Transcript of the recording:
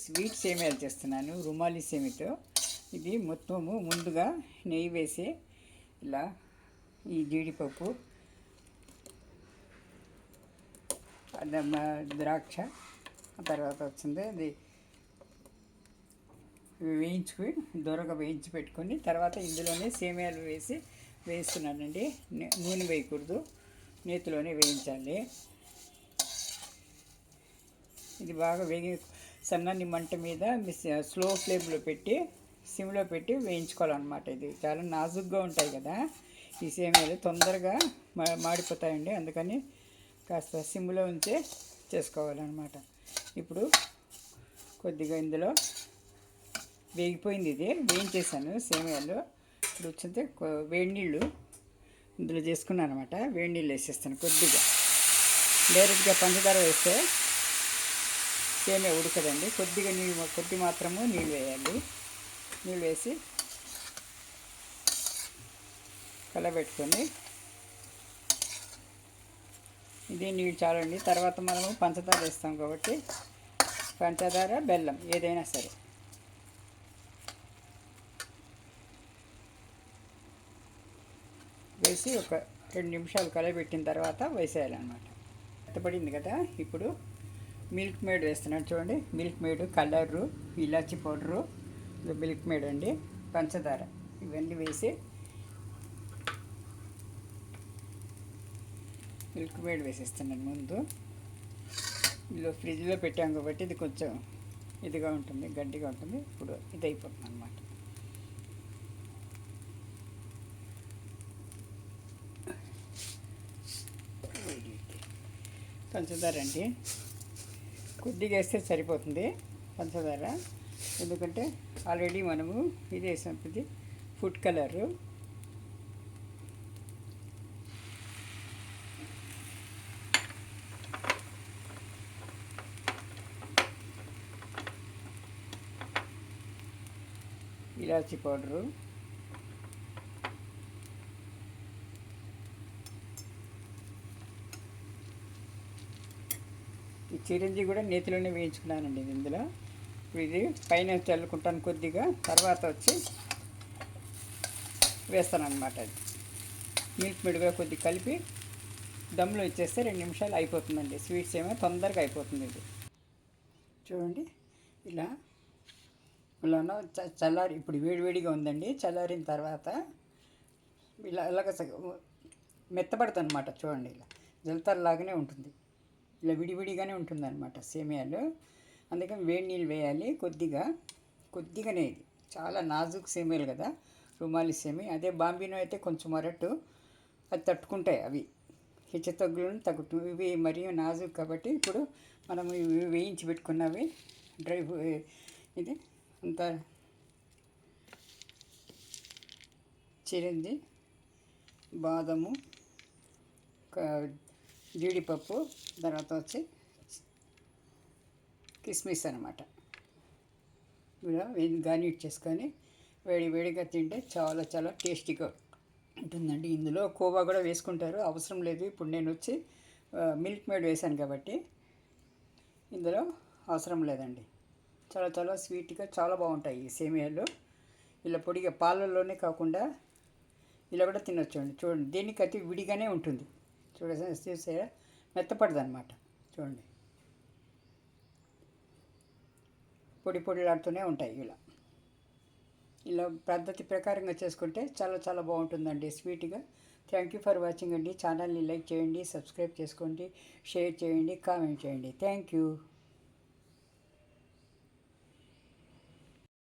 Sweet సేమియాలు చేస్తున్నాను, రుమాలి సేమితో. ఇది మొత్తము ముందుగా నెయ్యి వేసి ఇలా ఈ జీడిపప్పు, ద్రాక్ష, తర్వాత వచ్చింది అది వేయించుకుని దొరగా వేయించి పెట్టుకొని తర్వాత ఇందులోనే సేమియాలు వేస్తున్నానండి. నూనె వేయకూడదు, నేతిలోనే వేయించాలి. ఇది బాగా సన్నని మంట మీద స్లో ఫ్లేమ్లో పెట్టి సిమ్లో పెట్టి వేయించుకోవాలన్నమాట. ఇది చాలా నాజుగ్గా ఉంటాయి కదా ఈ సేమియాలు, తొందరగా మాడిపోతాయండి. అందుకని కాస్త సిమ్లో ఉంచే చేసుకోవాలన్నమాట. ఇప్పుడు కొద్దిగా ఇందులో వేగిపోయింది, ఇది వేయించేసాను సేమియాలు. ఇప్పుడు వచ్చింది వేడి నీళ్ళు ఇందులో చేసుకున్నాను అనమాట. వేడి నీళ్ళు వేసేస్తాను కొద్దిగా. డైరెక్ట్గా పంచదార వేస్తే సేమియా ఉడకదండి. కొద్దిగా కొద్ది మాత్రము నీళ్ళు వేయాలి. నీళ్ళు వేసి కలబెట్టుకొని ఇది నీళ్ళు చాలండి. తర్వాత మనము పంచదార వేస్తాం కాబట్టి పంచదార, బెల్లం ఏదైనా సరే వేసి ఒక 2 నిమిషాలు కలబెట్టిన తర్వాత వేసేయాలన్నమాట. మెత్తపడింది కదా. ఇప్పుడు మిల్క్ మేడ్ వేస్తున్నాను చూడండి. మిల్క్ మేడ్, కలరు, ఇలాచి పౌడరు, మిల్క్ మేడ్ అండి, పంచదార ఇవన్నీ వేసి మిల్క్ మేడ్ వేసేస్తున్నాను ముందు. ఇందులో ఫ్రిడ్జ్లో పెట్టాం కాబట్టి ఇది కొంచెం ఇదిగా ఉంటుంది, గట్టిగా ఉంటుంది. ఇప్పుడు ఇది అయిపోతుంది అన్నమాట. పంచదార అండి కొద్దిగా వేస్తే సరిపోతుంది పంచదార, ఎందుకంటే ఆల్రెడీ మనము ఇది వేసినప్పుడు ఫుడ్ కలరు, ఇలాచి పౌడరు, ఈ చిరంజి కూడా నేతిలోనే వేయించుకున్నానండి ఇందులో. ఇది పైన చల్లుకుంటాను కొద్దిగా, తర్వాత వచ్చి వేస్తాను అనమాట. అది మిల్క్ మెడ్గా కొద్దిగా కలిపి దమ్లో ఇచ్చేస్తే 2 నిమిషాలు అయిపోతుందండి. స్వీట్స్ ఏమో తొందరగా అయిపోతుంది. ఇది చూడండి ఇలా చల్లారి, ఇప్పుడు వేడివేడిగా ఉందండి. చల్లారిన తర్వాత ఇలాగ మెత్తపడుతుంది అనమాట. చూడండి ఇలా జలతరలాగానే ఉంటుంది, ఇలా విడివిడిగానే ఉంటుంది అనమాట సేమియాలు. అందుకని వేడి నీళ్ళు వేయాలి కొద్దిగానే. ఇది చాలా నాజుక్ సేమియాలు కదా రుమాలి సేమి. అదే బాంబినో అయితే కొంచెం మరట్టు, అది తట్టుకుంటాయి, అవి హెచ్చు తగ్గులను తగ్గుతుంది. ఇవి మరియు నాజుక్ కాబట్టి ఇప్పుడు మనం ఇవి వేయించి పెట్టుకున్నవి ఇది అంతా చిరంజి, బాదము, జీడిపప్పు, తర్వాత వచ్చి కిస్మిస్ అనమాట. ఇలా గార్నిష్ చేసుకొని వేడిగా తింటే చాలా చాలా టేస్టీగా ఉంటుందండి. ఇందులో కోవా కూడా వేసుకుంటారు, అవసరం లేదు. ఇప్పుడు నేను వచ్చి మిల్క్ మేడ్ వేసాను కాబట్టి ఇందులో అవసరం లేదండి. చాలా చాలా స్వీట్గా చాలా బాగుంటాయి ఈ సేమియాలు. ఇలా పొడిగా పాలల్లోనే కాకుండా ఇలా కూడా తినొచ్చు అండి. చూడండి దీనికైతే విడిగానే ఉంటుంది. చూసే మెత్తపడదు అనమాట. చూడండి పొడిలాడుతూనే ఉంటాయి. ఇలా పద్ధతి ప్రకారంగా చేసుకుంటే చాలా చాలా బాగుంటుందండి స్వీట్గా. థ్యాంక్ యూ ఫర్ వాచింగ్ అండి. ఛానల్ని లైక్ చేయండి, సబ్స్క్రైబ్ చేసుకోండి, షేర్ చేయండి, కామెంట్ చేయండి. Thank you.